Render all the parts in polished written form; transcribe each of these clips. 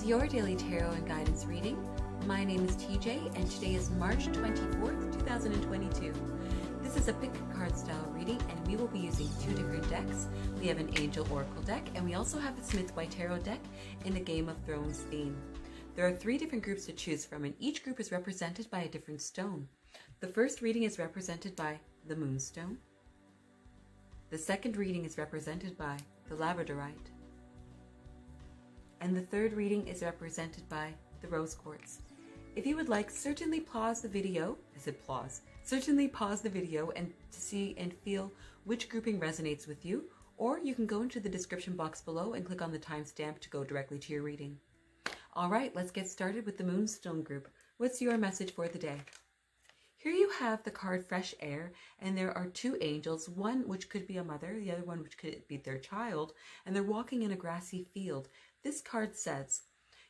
is your daily tarot and guidance reading. My name is TJ and today is March 24th, 2022. This is a pick card style reading and we will be using two different decks. We have an Angel Oracle deck and we also have the Smith White Tarot deck in the Game of Thrones theme. There are three different groups to choose from and each group is represented by a different stone. The first reading is represented by the Moonstone. The second reading is represented by the Labradorite. And the third reading is represented by the Rose Quartz. If you would like, certainly pause the video, certainly pause the video and to see and feel which grouping resonates with you, or you can go into the description box below and click on the timestamp to go directly to your reading. All right, let's get started with the Moonstone group. What's your message for the day? Here you have the card Fresh Air, and there are two angels, one which could be a mother, the other one which could be their child, and they're walking in a grassy field. This card says,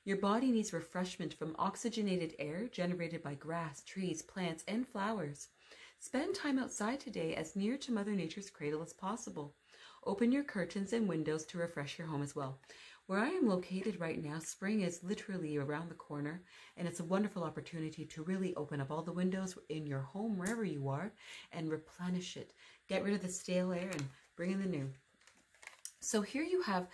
your body needs refreshment from oxygenated air generated by grass, trees, plants, and flowers. Spend time outside today as near to Mother Nature's cradle as possible. Open your curtains and windows to refresh your home as well. Where I am located right now, spring is literally around the corner, and it's a wonderful opportunity to really open up all the windows in your home, wherever you are, and replenish it. Get rid of the stale air and bring in the new. So here you have,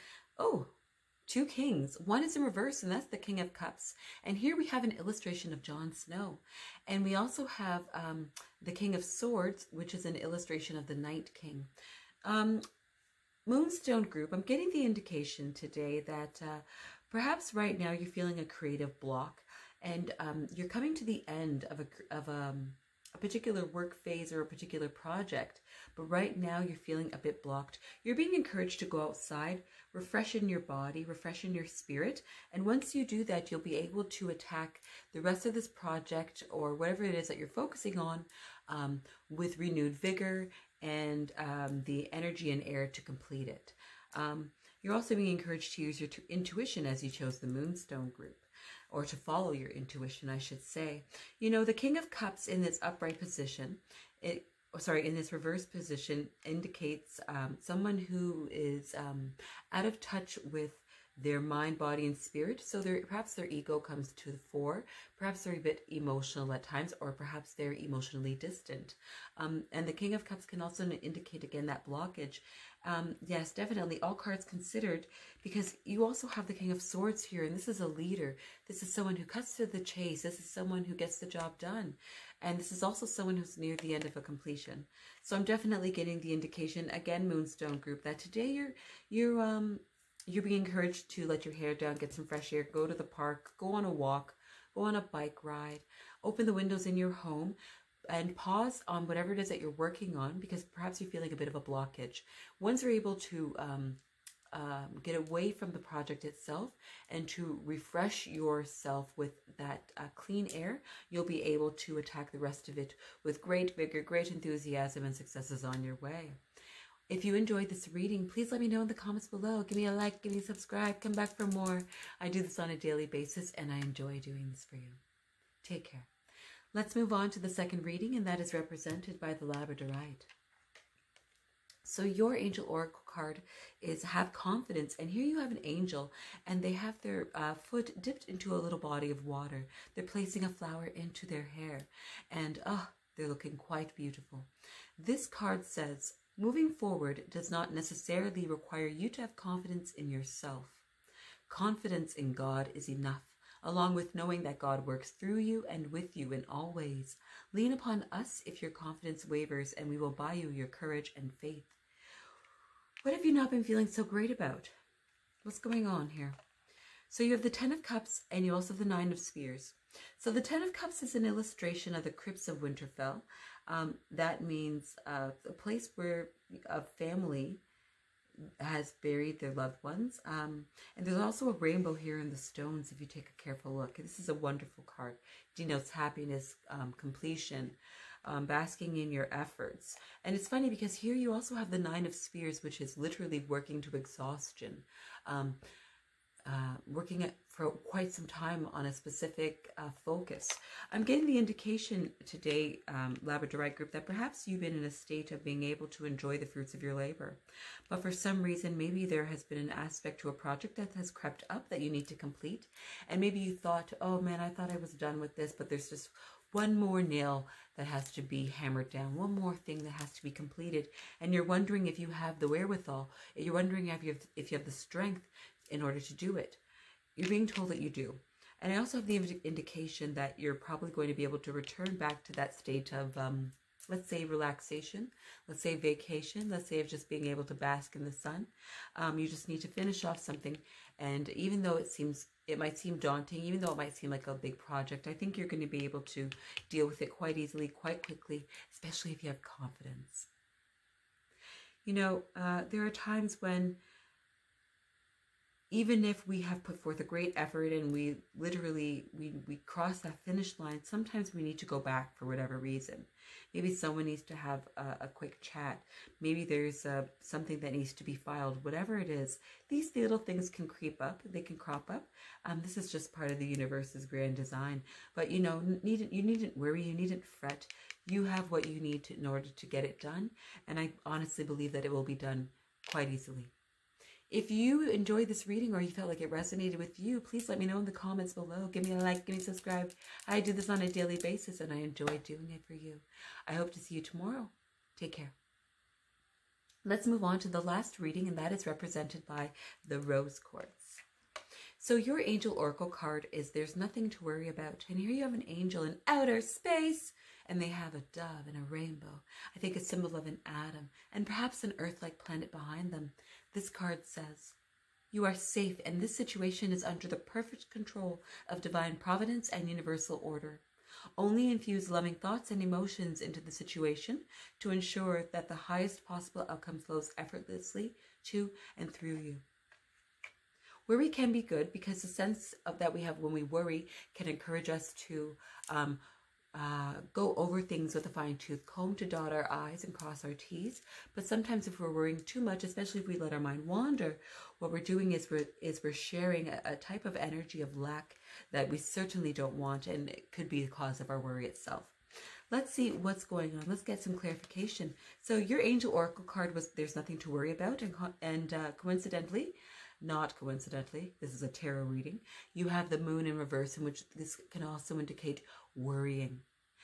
two kings. One is in reverse, and that's the King of Cups. And here we have an illustration of Jon Snow. And we also have the King of Swords, which is an illustration of the Night King. Moonstone group, I'm getting the indication today that perhaps right now you're feeling a creative block, and you're coming to the end of a particular work phase or a particular project, but right now you're feeling a bit blocked. You're being encouraged to go outside, refreshen your body, refreshen your spirit, and once you do that, you'll be able to attack the rest of this project or whatever it is that you're focusing on with renewed vigor and the energy and air to complete it. You're also being encouraged to use your intuition as you chose the Moonstone group, or to follow your intuition, I should say. You know, the King of Cups in this upright position, in this reverse position, indicates someone who is out of touch with their mind, body, and spirit. So perhaps their ego comes to the fore. Perhaps they're a bit emotional at times, or perhaps they're emotionally distant. And the King of Cups can also indicate, again, that blockage. Yes, definitely, all cards considered, because you also have the King of Swords here, and this is a leader. This is someone who cuts to the chase. This is someone who gets the job done. And this is also someone who's near the end of a completion. So I'm definitely getting the indication, again, Moonstone group, that today you're being encouraged to let your hair down, get some fresh air, go to the park, go on a walk, go on a bike ride, open the windows in your home, and pause on whatever it is that you're working on, because perhaps you're feeling a bit of a blockage. Once you're able to get away from the project itself and to refresh yourself with that clean air, you'll be able to attack the rest of it with great vigor, great enthusiasm, and successes on your way. If you enjoyed this reading, please let me know in the comments below. Give me a like, give me a subscribe, come back for more. I do this on a daily basis and I enjoy doing this for you. Take care. Let's move on to the second reading, and that is represented by the Labradorite. So your Angel Oracle card is Have Confidence, and here you have an angel, and they have their foot dipped into a little body of water. They're placing a flower into their hair, and they're looking quite beautiful. This card says, moving forward does not necessarily require you to have confidence in yourself. Confidence in God is enough, along with knowing that God works through you and with you in all ways. Lean upon us if your confidence wavers, and we will buy you your courage and faith. What have you not been feeling so great about? What's going on here? So you have the Ten of Cups, and you also have the Nine of Spears. So the Ten of Cups is an illustration of the crypts of Winterfell. That means a place where a family has buried their loved ones. And there's also a rainbow here in the stones if you take a careful look. This is a wonderful card. It denotes happiness, completion, basking in your efforts. And it's funny because here you also have the Nine of Spears, which is literally working to exhaustion. working for quite some time on a specific focus. I'm getting the indication today, Labradorite group, that perhaps you've been in a state of being able to enjoy the fruits of your labor. But for some reason, maybe there has been an aspect to a project that has crept up that you need to complete. And maybe you thought, oh man, I thought I was done with this, but there's just one more nail that has to be hammered down, one more thing that has to be completed. And you're wondering if you have the wherewithal, you're wondering if you have the strength in order to do it. You're being told that you do. And I also have the indication that you're probably going to be able to return back to that state of, let's say, relaxation, let's say vacation, let's say of just being able to bask in the sun. You just need to finish off something. And even though it might seem daunting, even though it might seem like a big project, I think you're going to be able to deal with it quite easily, quite quickly, especially if you have confidence. You know, there are times when even if we have put forth a great effort and we literally, we cross that finish line, sometimes we need to go back for whatever reason. Maybe someone needs to have a quick chat. Maybe there's something that needs to be filed, whatever it is. These little things can creep up, they can crop up. This is just part of the universe's grand design. But you know, you needn't worry, you needn't fret. You have what you need in order to get it done. And I honestly believe that it will be done quite easily. If you enjoyed this reading or you felt like it resonated with you, please let me know in the comments below. Give me a like, give me a subscribe. I do this on a daily basis and I enjoy doing it for you. I hope to see you tomorrow. Take care. Let's move on to the last reading, and that is represented by the Rose Quartz. So your angel oracle card is There's Nothing to Worry About. And here you have an angel in outer space, and they have a dove and a rainbow. I think a symbol of an atom and perhaps an Earth-like planet behind them. This card says, you are safe, and this situation is under the perfect control of divine providence and universal order. Only infuse loving thoughts and emotions into the situation to ensure that the highest possible outcome flows effortlessly to and through you. Worry can be good because the sense of that we have when we worry can encourage us to go over things with a fine-tooth comb, to dot our I's and cross our T's. But sometimes if we're worrying too much, especially if we let our mind wander, what we're doing is we're sharing a type of energy of lack that we certainly don't want, and it could be the cause of our worry itself. Let's see what's going on. Let's get some clarification. So your angel oracle card was There's Nothing to Worry About, and coincidentally, not coincidentally, this is a tarot reading, you have the moon in reverse, in which this can also indicate worrying.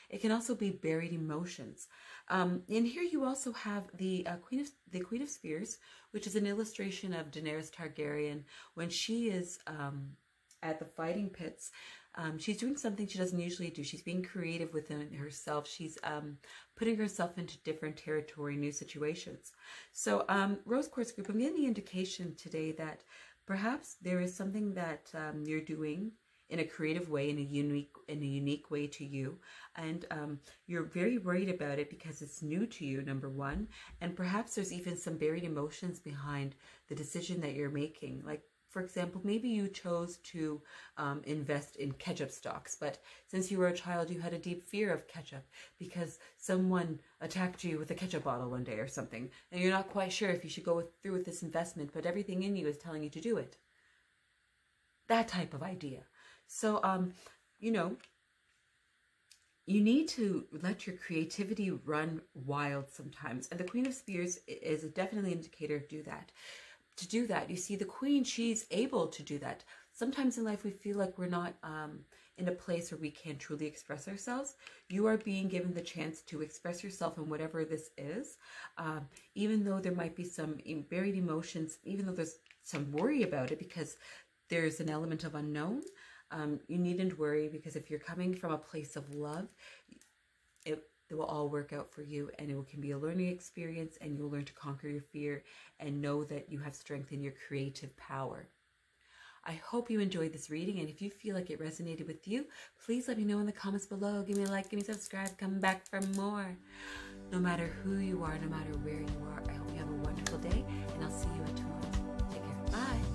It can also be buried emotions. In here you also have the Queen of Spears, which is an illustration of Daenerys Targaryen when she is at the fighting pits. She's doing something she doesn't usually do. She's being creative within herself. She's putting herself into different territory, new situations. So Rose Quartz group, I'm getting the indication today that perhaps there is something that you're doing in a creative way, in a unique way to you, and you're very worried about it because it's new to you, number one, and perhaps there's even some buried emotions behind the decision that you're making. Like, for example, maybe you chose to invest in ketchup stocks, but since you were a child, you had a deep fear of ketchup because someone attacked you with a ketchup bottle one day or something, and you're not quite sure if you should go through with this investment, but everything in you is telling you to do it. That type of idea. So, you know, you need to let your creativity run wild sometimes. And the Queen of Spears is definitely an indicator of that. To do that, you see the Queen, she's able to do that. Sometimes in life we feel like we're not in a place where we can truly express ourselves. You are being given the chance to express yourself in whatever this is. Even though there might be some buried emotions, even though there's some worry about it because there's an element of unknown, you needn't worry, because if you're coming from a place of love, it will all work out for you, and it can be a learning experience, and you'll learn to conquer your fear and know that you have strength in your creative power. I hope you enjoyed this reading, and if you feel like it resonated with you, please let me know in the comments below. Give me a like, give me a subscribe, come back for more. No matter who you are, no matter where you are, I hope you have a wonderful day, and I'll see you tomorrow. Take care. Bye.